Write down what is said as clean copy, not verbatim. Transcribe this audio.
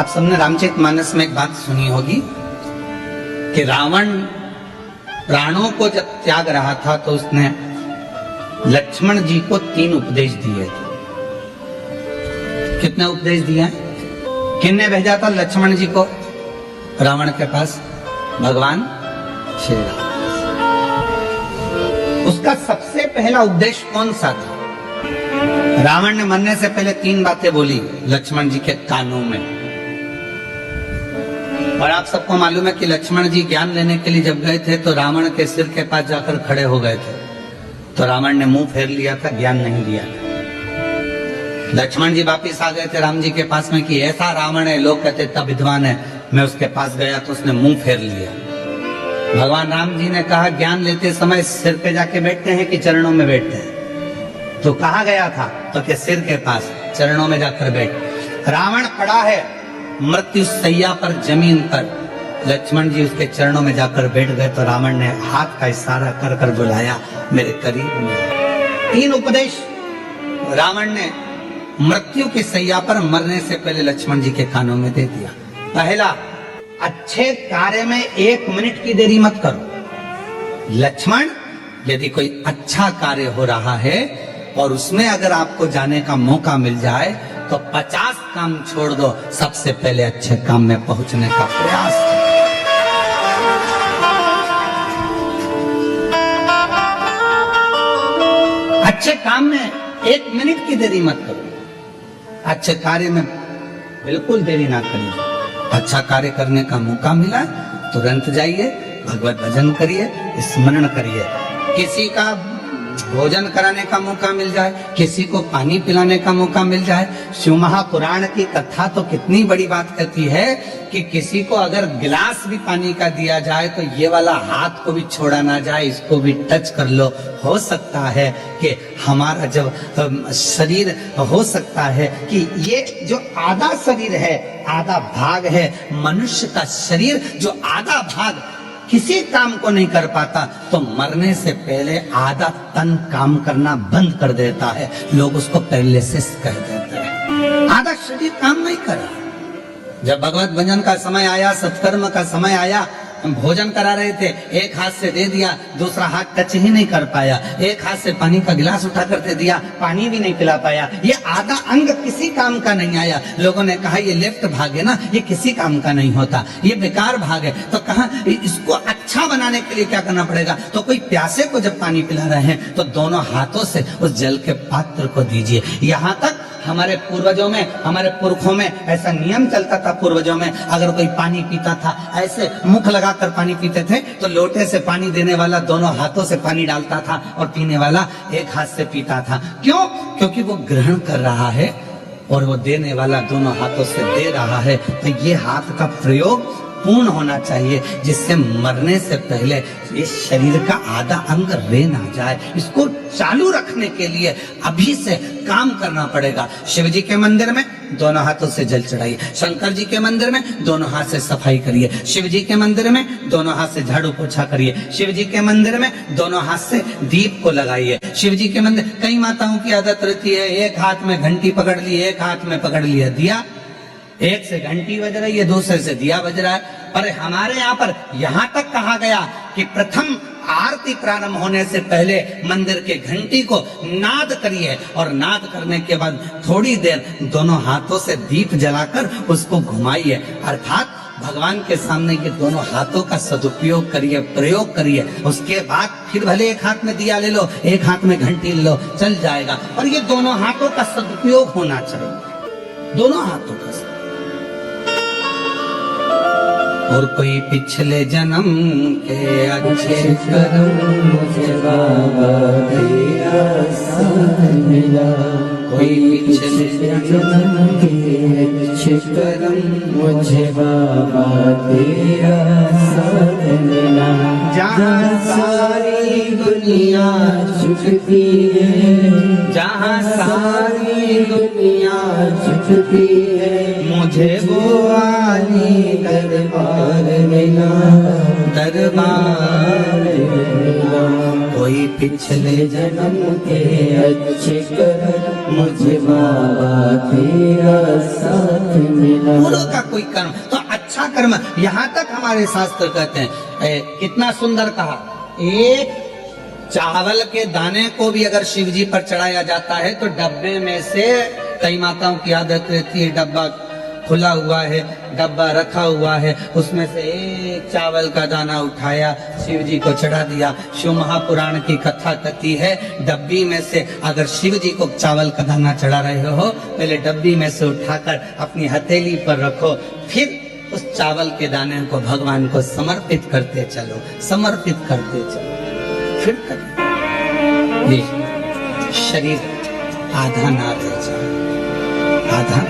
आप सबने रामचरितमानस में एक बात सुनी होगी कि रावण प्राणों को जब त्याग रहा था तो उसने लक्ष्मण जी को 3 उपदेश दिए थे। कितने उपदेश दिए हैं? किसने भेजा था लक्ष्मण जी को रावण के पास? भगवान श्री राम। उसका सबसे पहला उपदेश कौन सा था? रावण ने मरने से पहले 3 बातें बोली लक्ष्मण जी के कानों में। और आप सबको मालूम है कि लक्ष्मण जी ज्ञान लेने के लिए जब गए थे तो रावण के सिर के पास जाकर खड़े हो गए थे, तो रावण ने मुंह फेर लिया था, ज्ञान नहीं दिया था। लक्ष्मण जी वापिस आ गए थे राम जी के पास में कि ऐसा रावण है, लोग कहते तब विद्वान है। मैं उसके पास गया तो उसने मुंह फेर लिया। भगवान राम जी ने कहा ज्ञान लेते समय सिर पे जाके बैठते हैं कि चरणों में बैठते हैं? तो कहा गया था तो क्या सिर के पास, चरणों में जाकर बैठ। रावण पड़ा है मृत्यु सैया पर, जमीन पर, लक्ष्मण जी उसके चरणों में जाकर बैठ गए तो रावण ने हाथ का इशारा कर कर बुलाया मेरे करीब में। 3 उपदेश रावण ने मृत्यु की सैया पर मरने से पहले लक्ष्मण जी के कानों में दे दिया। पहला, अच्छे कार्य में 1 मिनट की देरी मत करो। लक्ष्मण, यदि कोई अच्छा कार्य हो रहा है और उसमें अगर आपको जाने का मौका मिल जाए तो 50 काम छोड़ दो, सबसे पहले अच्छे काम में पहुंचने का प्रयास। अच्छे काम में 1 मिनट की देरी मत करो। अच्छे कार्य में बिल्कुल देरी ना करिए। अच्छा कार्य करने का मौका मिला तुरंत जाइए, भगवत भजन करिए, स्मरण करिए। किसी का भोजन कराने का मौका मिल जाए, किसी को पानी पिलाने का मौका मिल जाए। शिव महापुराण की कथा तो कितनी बड़ी बात कहती है कि किसी को अगर गिलास भी पानी का दिया जाए तो ये वाला हाथ को भी छोड़ा ना जाए, इसको भी टच कर लो। हो सकता है कि हमारा जब शरीर, हो सकता है कि ये जो आधा शरीर है, आधा भाग है मनुष्य का शरीर, जो आधा भाग किसी काम को नहीं कर पाता तो मरने से पहले आधा तन काम करना बंद कर देता है। लोग उसको पैरालिसिस कह देते हैं। आधा शरीर काम नहीं कर रहा। जब भगवत भजन का समय आया, सत्कर्म का समय आया, हम भोजन करा रहे थे, एक हाथ से दे दिया, दूसरा हाथ टच ही नहीं कर पाया। एक हाथ से पानी का गिलास उठा कर दे दिया, पानी भी नहीं पिला पाया। ये आधा अंग किसी काम का नहीं आया। लोगों ने कहा ये लेफ्ट भाग है ना, ये किसी काम का नहीं होता, ये बेकार भाग है। तो कहा इसको अच्छा बनाने के लिए क्या करना पड़ेगा? तो कोई प्यासे को जब पानी पिला रहे हैं तो दोनों हाथों से उस जल के पात्र को दीजिए। यहाँ तक हमारे पूर्वजों में, हमारे पुरखों में ऐसा नियम चलता था। पूर्वजों में अगर कोई पानी पीता था, ऐसे मुख लगाकर पानी पीते थे तो लोटे से पानी देने वाला दोनों हाथों से पानी डालता था और पीने वाला एक हाथ से पीता था। क्यों? क्योंकि वो ग्रहण कर रहा है और वो देने वाला दोनों हाथों से दे रहा है। तो ये हाथ का प्रयोग पूर्ण होना चाहिए, जिससे मरने से पहले इस शरीर का आधा अंग रह ना जाए। इसको चालू रखने के लिए अभी से काम करना पड़ेगा। शिव जी के मंदिर में दोनों हाथों से जल चढ़ाइए, शंकर जी के मंदिर में दोनों हाथ से सफाई करिए, शिव जी के मंदिर में दोनों हाथ से झाड़ू पोछा करिए, शिव जी के मंदिर में दोनों हाथ से दीप को लगाइए। शिव जी के मंदिर, कई माताओं की आदत रहती है एक हाथ में घंटी पकड़ ली, एक हाथ में पकड़ लिया दिया, एक से घंटी बज रही है, दूसरे से दिया बज रहा है। पर हमारे यहाँ पर यहाँ तक कहा गया कि प्रथम आरती प्रारंभ होने से पहले मंदिर के घंटी को नाद करिए और नाद करने के बाद थोड़ी देर दोनों हाथों से दीप जलाकर उसको घुमाइए। अर्थात भगवान के सामने ये दोनों हाथों का सदुपयोग करिए, प्रयोग करिए। उसके बाद फिर भले एक हाथ में दिया ले लो, एक हाथ में घंटी ले लो, चल जाएगा। और ये दोनों हाथों का सदुपयोग होना चाहिए, दोनों हाथों का। और कोई पिछले जन्म के अच्छे कर्म मुझे बाबा तेरा साथ मिला, कोई पिछले जन्म के अच्छे कर्म मुझे बाबा तेरा साथ मिला। जहाँ सारी दुनिया झुकती है, जहाँ सारी दुनिया झुकती है, मुझे वो आली दरबार मिला, दरबार मिला। कोई पिछले जन्म के अच्छे कर्म मुझे बाबा तेरा साथ मिला। पूर्व का कोई कर्म तो अच्छा कर्म, यहाँ तक हमारे शास्त्र कहते हैं, कितना सुंदर कहा, एक चावल के दाने को भी अगर शिव जी पर चढ़ाया जाता है तो डब्बे में से, कई माताओं की आदत रहती है डब्बा खुला हुआ है, डब्बा रखा हुआ है, उसमें से एक चावल का दाना उठाया, शिव जी को चढ़ा दिया। शिव महापुराण की कथा कहती है, डब्बी में से अगर शिव जी को चावल का दाना चढ़ा रहे हो, पहले डब्बी में से उठाकर अपनी हथेली पर रखो, फिर उस चावल के दाने को भगवान को समर्पित करते चलो, समर्पित करते चलो, फिर करें। ये शरीर आधा ना रह जाए, आधा